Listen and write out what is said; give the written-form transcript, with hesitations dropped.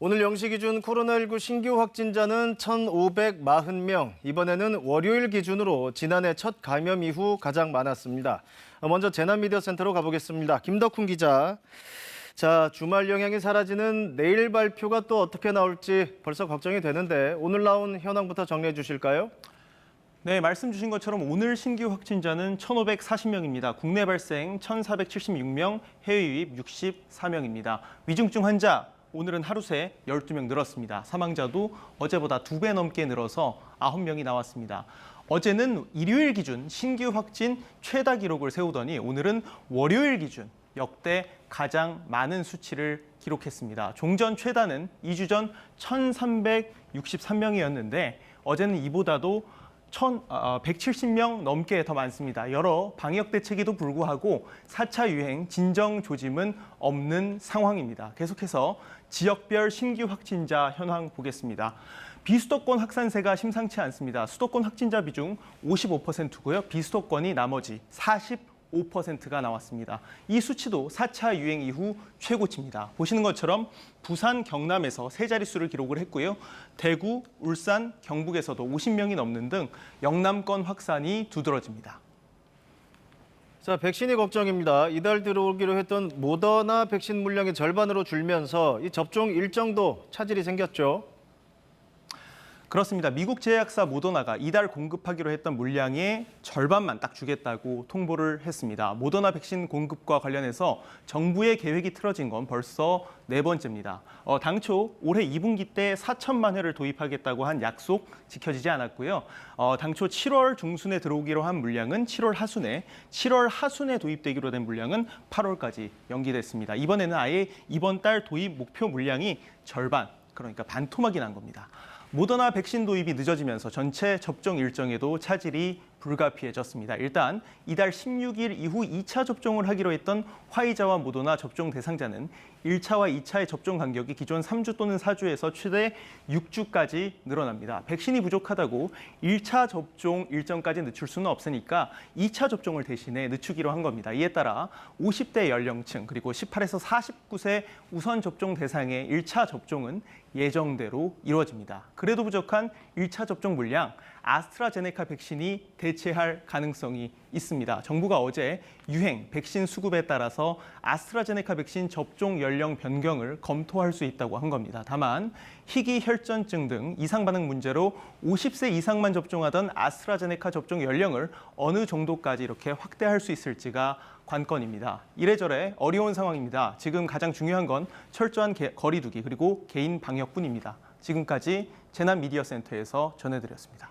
오늘 0시 기준 코로나19 신규 확진자는 1,540명. 이번에는 월요일 기준으로 지난해 첫 감염 이후 가장 많았습니다. 먼저 재난미디어센터로 가보겠습니다. 김덕훈 기자. 자, 주말 영향이 사라지는 내일 발표가 또 어떻게 나올지 벌써 걱정이 되는데 오늘 나온 현황부터 정리해 주실까요? 네, 말씀 주신 것처럼 오늘 신규 확진자는 1,540명입니다. 국내 발생 1,476명, 해외 유입 64명입니다. 위중증 환자 오늘은 하루 새 12명 늘었습니다. 사망자도 어제보다 2배 넘게 늘어서 9명이 나왔습니다. 어제는 일요일 기준 신규 확진 최다 기록을 세우더니 오늘은 월요일 기준 역대 가장 많은 수치를 기록했습니다. 종전 최다는 2주 전 1,363명이었는데 어제는 이보다도 170명 넘게 더 많습니다. 여러 방역 대책에도 불구하고 4차 유행 진정 조짐은 없는 상황입니다. 계속해서 지역별 신규 확진자 현황 보겠습니다. 비수도권 확산세가 심상치 않습니다. 수도권 확진자 비중 55%고요. 비수도권이 나머지 45%가 나왔습니다. 이 수치도 4차 유행 이후 최고치입니다. 보시는 것처럼 부산, 경남에서 세 자릿수를 기록을 했고요. 대구, 울산, 경북에서도 50명이 넘는 등 영남권 확산이 두드러집니다. 자, 백신이 걱정입니다. 이달 들어오기로 했던 모더나 백신 물량이 절반으로 줄면서 이 접종 일정도 차질이 생겼죠. 그렇습니다. 미국 제약사 모더나가 이달 공급하기로 했던 물량의 절반만 딱 주겠다고 통보를 했습니다. 모더나 백신 공급과 관련해서 정부의 계획이 틀어진 건 벌써 4번째입니다. 당초 올해 2분기 때 4천만 회를 도입하겠다고 한 약속 지켜지지 않았고요. 당초 7월 중순에 들어오기로 한 물량은 7월 하순에 도입되기로 된 물량은 8월까지 연기됐습니다. 이번에는 아예 이번 달 도입 목표 물량이 절반, 그러니까 반토막이 난 겁니다. 모더나 백신 도입이 늦어지면서 전체 접종 일정에도 차질이 불가피해졌습니다. 일단 이달 16일 이후 2차 접종을 하기로 했던 화이자와 모더나 접종 대상자는 1차와 2차의 접종 간격이 기존 3주 또는 4주에서 최대 6주까지 늘어납니다. 백신이 부족하다고 1차 접종 일정까지 늦출 수는 없으니까 2차 접종을 대신에 늦추기로 한 겁니다. 이에 따라 50대 연령층 그리고 18에서 49세 우선 접종 대상의 1차 접종은 예정대로 이루어집니다. 그래도 부족한 1차 접종 물량, 아스트라제네카 백신이 대체할 가능성이 있습니다. 정부가 어제 유행 백신 수급에 따라서 아스트라제네카 백신 접종 연령 변경을 검토할 수 있다고 한 겁니다. 다만 희귀 혈전증 등 이상 반응 문제로 50세 이상만 접종하던 아스트라제네카 접종 연령을 어느 정도까지 이렇게 확대할 수 있을지가 관건입니다. 이래저래 어려운 상황입니다. 지금 가장 중요한 건 철저한 거리 두기 그리고 개인 방역뿐입니다. 지금까지 재난미디어센터에서 전해드렸습니다.